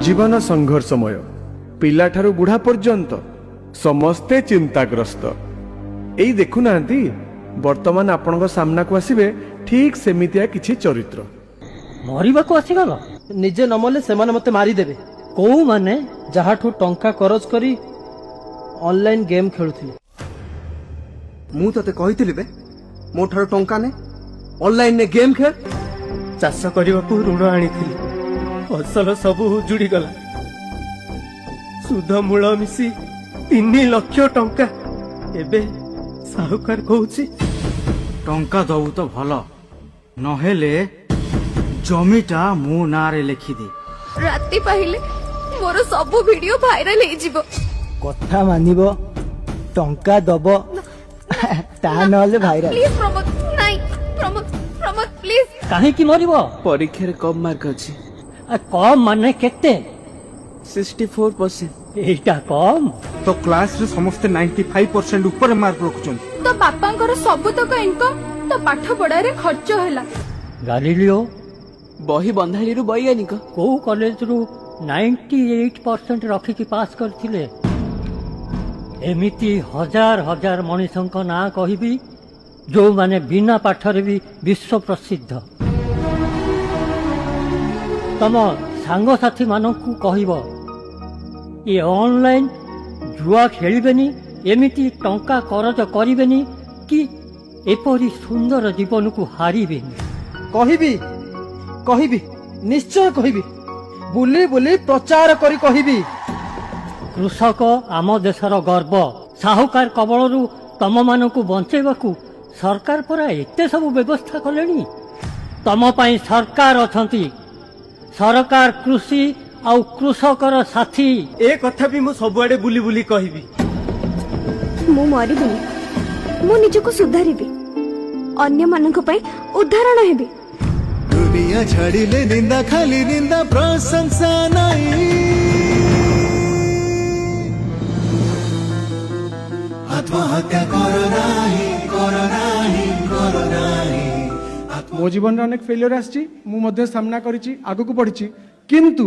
जीवन संघर्षमय पिलाठारू बुढ़ा पर्यंत समस्ते चिंताग्रस्त एई देखुना वर्तमान आपण सामना को आसवे ठीक सेमितिया किछि चरित्र मरिबा को आसीगल निजे नमले सेमाने मते मारिदेबे को माने जहाठू टंका करज करी ऑनलाइन गेम खेलुथिले मु तते कहितली बे मोठार टंका ने ऑनलाइन ने गेम खेल चाष करने को ऋण आनी फसल सब उजुड़ी गला सुध मूल मिसी 3 लाख टंका एबे साहुकार कहूची टंका दबु तो भल नहेले जमीटा मो नारे लिखिदे राति पाहिले मोर सब वीडियो वायरल हे जिवो कथा मानिबो टंका दबो ता नले भाइराल प्लीज प्रमोद नाही प्रमोद प्रमोद प्लीज काहे की मरिबो परीक्षा रे कम मार्क अछि कम माने केते 64% एटा कम तो क्लास रे समस्त 95% ऊपर मार्क रखुछन तो बापांकर सब तक इनकम तो पाठ पढ़ा रे खर्च होला गालिलियो बही बंधाली रु वैज्ञानिक को कॉलेज रु 98% रखी की पास करथिले एमिति हजार हजार मनीषक ना कहबी जो माने बिना पाठरे भी विश्व प्रसिद्ध तम सांग साथी मानकु कहब ये ऑनलाइन जुआ खेलिबेनी एमिति टंका करज करिबेनी कि एपरी सुंदर जीवन को हारिबेनी कहिबी कहिबी निश्चय कहिबी बुली बुली प्रचार करी कहिबी कृषक आम देशर गर्व साहुकार कबलरू तम मानकु बंचेबाकू सरकार परा एते सब व्यवस्था कलेनी तम पई सरकार अछंती सरकार कृषि आउ कृषकर साथी ए कथा भी मु सबुआडे बुली बुली कहिबी मु मरिबिनी मु निजको सुधारिबी अन्य मानक पई उदाहरण हेबी दुनिया छाड़िले निंदा खाली निंदा प्रशंसा नहीं आत्महत्या करो नहीं करो नहीं करो नहीं मो जीवन अनेक फेलियर आछि मु मध्य सामना करिछि आगु को पढिछि किंतु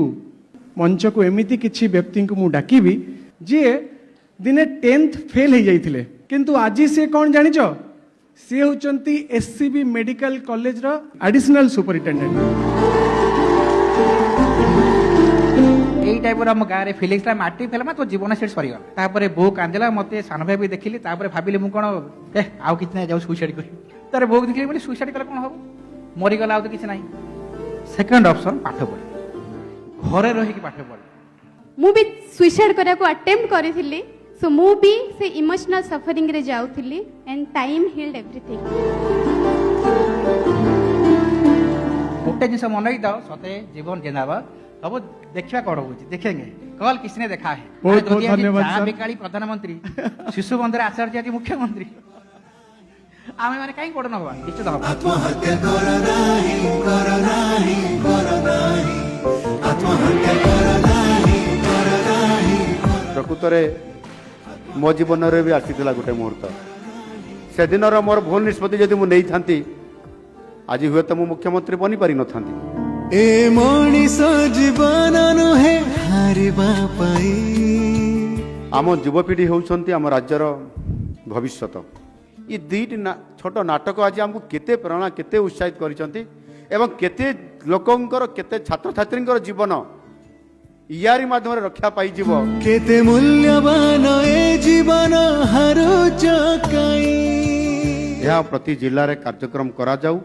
मंच को एमिति किछि व्यक्ति को मु डाकिबी जे दिने 10th फेल हे जाइथिले किंतु आजि से कोन जानिचो से होचंती एससीबी मेडिकल कॉलेज रो एडिशनल सुपरिटेंडेंट यही टाइप हम गाँव में फिलिंग्स माटी फेल तो जीवन से सरीगला तापर बो कांदेला मत सान भाई भी देखिली भाविली मुझे कौन आउ कि ना जाऊ सुइसाइड कर तार बो देखिली बोले सुइसाइड कले कौन हम मरीगला तो किसी ना सेकंड ऑप्शन पाठ पढ़े घरे रही पाठ पढ़े मु भी सुइसाइड करिया को अटेम्प्ट करिथिली सो मु भी से इमोशनल सफरिंग रे जाउथिली एंड टाइम हील्ड एवरीथिंग गोटे जिनस मन दाओ सते जीवन जिंदाबा सब देखा कौन हो देखेंगे कल किसने देखा है बहुत बहुत धन्यवाद सर बिकाली प्रधानमंत्री शिशु बंधर आचार्य जी मुख्यमंत्री आमे माने काई पड़न हवा निश्चित हवा आत्महत्या करो नहीं करो नहीं करो नहीं आत्महत्या करो नहीं प्रकृतरे मो जीवन रे भी आसीथिला गोटे मुहूर्त से दिन मोर भूल निष्पत्ति जदि मु नहीं थांती आज हुए तो मु मुख्यमंत्री बनी पारि न थांती ए मनीष जीवन नुहे हारिबा पाई आम युवपीढ़ी होउछंती आम राज्यर भविष्यत ये दुईटी छोट नाटक आज आमको केते प्रेरणा केते उत्साहित करिसंती एवं केते लोकंकर केते छात्र छात्रींकर जीवन यारी माध्यम रक्षा पाई जीव केते मूल्यवान ए जीवन हारो जकाई यह प्रति जिल्ला रे कार्यक्रम करा जाऊ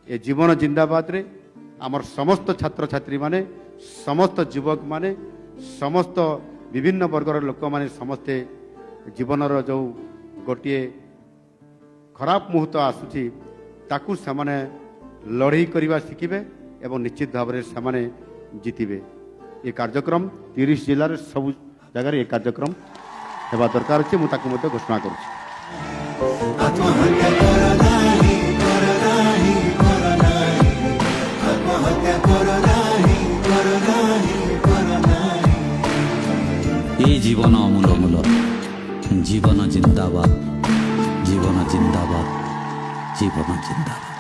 ए जीवन जिंदाबाद रे आमर समस्त छात्र छात्री माने समस्त युवक माने समस्त विभिन्न वर्गर लोक माने समस्ते जीवनर जो गोटे खराब मुहूर्त आसुची ताकू सेमाने लड़ाई करवा शिखिबे एवं निश्चित भाव में सेमाने जीतिबे ये कार्यक्रम 30 जिले में सब जगह ये कार्यक्रम हेबा दरकार अच्छे मुझे घोषणा करुच्ची ये जीवन अमूल अमूल जीवन जिंदाबाद जीवन जिंदाबाद जीवन जिंदाबाद।